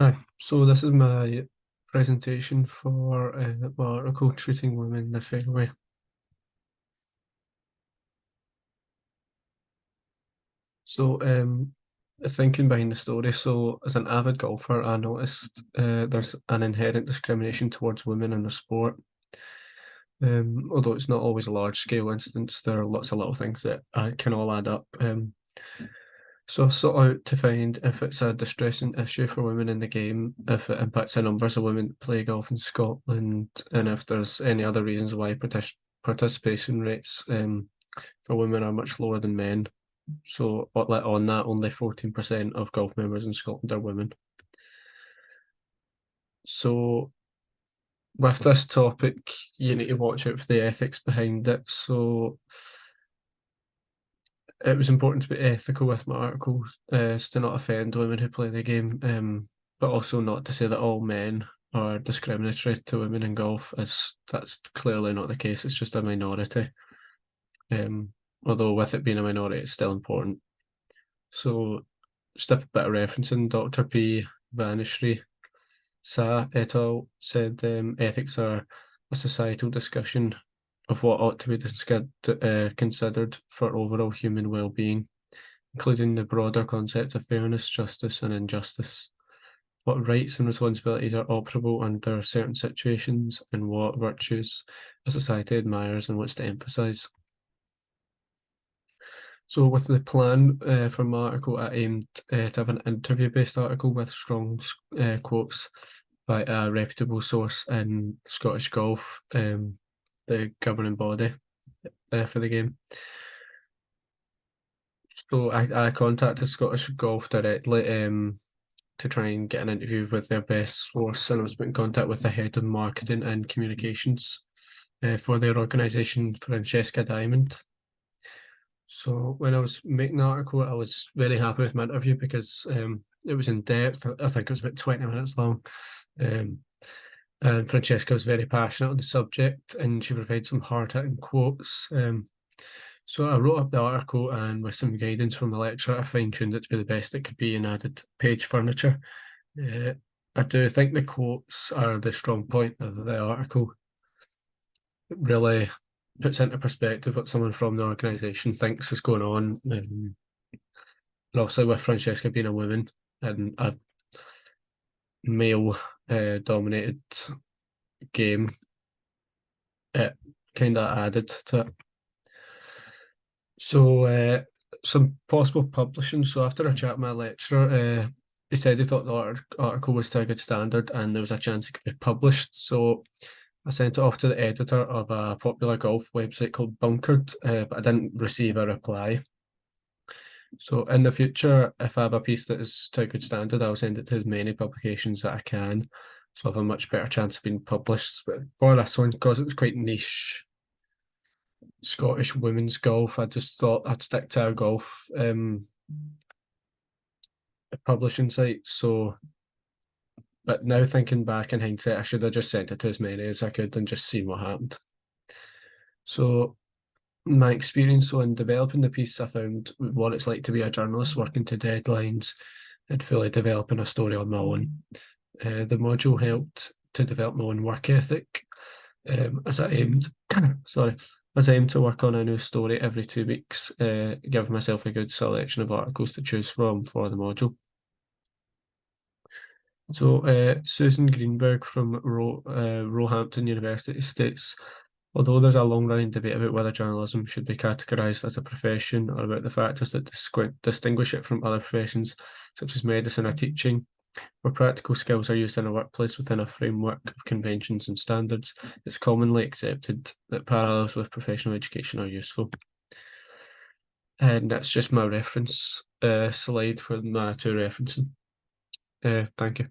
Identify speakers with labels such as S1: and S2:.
S1: Hi, so this is my presentation for my article treating women the Fairway. So, thinking behind the story, so as an avid golfer, I noticed there's an inherent discrimination towards women in the sport. Although it's not always a large scale instance, there are lots of little things that can all add up. So I sought out to find if it's a distressing issue for women in the game, if it impacts the numbers of women that play golf in Scotland, and if there's any other reasons why participation rates for women are much lower than men. So on that, only 14% of golf members in Scotland are women. So with this topic, you need to watch out for the ethics behind it. So it was important to be ethical with my articles, to not offend women who play the game, but also not to say that all men are discriminatory to women in golf, as that's clearly not the case. It's just a minority. Although with it being a minority, it's still important. So just a bit of referencing, Dr. P. Vanishri Sa et al. Said ethics are a societal discussion of what ought to be considered for overall human well-being, including the broader concepts of fairness, justice, and injustice. What rights and responsibilities are operable under certain situations, and what virtues a society admires and wants to emphasise. So with the plan for my article, I aimed to have an interview-based article with strong quotes by a reputable source in Scottish golf, the governing body for the game. So I contacted Scottish Golf directly to try and get an interview with their best source, and I was put in contact with the head of marketing and communications for their organisation, Francesca Diamond. So when I was making the article, I was very happy with my interview because it was in depth. I think it was about 20 minutes long. And Francesca was very passionate on the subject, and she provided some hard-hitting quotes. So I wrote up the article, and with some guidance from the lecturer, I fine-tuned it to be the best it could be and added page furniture. I do think the quotes are the strong point of the article. It really puts into perspective what someone from the organisation thinks is going on. And obviously with Francesca being a woman and a male dominated game, it kind of added to it. So some possible publishing. So after a chat with my lecturer, he said he thought the article was to a good standard and there was a chance it could be published. So I sent it off to the editor of a popular golf website called Bunkered, but I didn't receive a reply. So in the future, if I have a piece that is to a good standard, I'll send it to as many publications that I can, so I have a much better chance of being published. But for this one, because it was quite niche, Scottish women's golf, I just thought I'd stick to our golf publishing site. So, but now thinking back in hindsight, I should have just sent it to as many as I could and just seen what happened. So my experience on developing the piece, I found what it's like to be a journalist working to deadlines and fully developing a story on my own. The module helped to develop my own work ethic, as I aimed, sorry, as I aimed to work on a new story every 2 weeks, give myself a good selection of articles to choose from for the module. So Susan Greenberg from Roehampton University states, although there's a long-running debate about whether journalism should be categorised as a profession or about the factors that distinguish it from other professions, such as medicine or teaching, where practical skills are used in a workplace within a framework of conventions and standards, it's commonly accepted that parallels with professional education are useful. And that's just my reference slide for my two referencing. Thank you.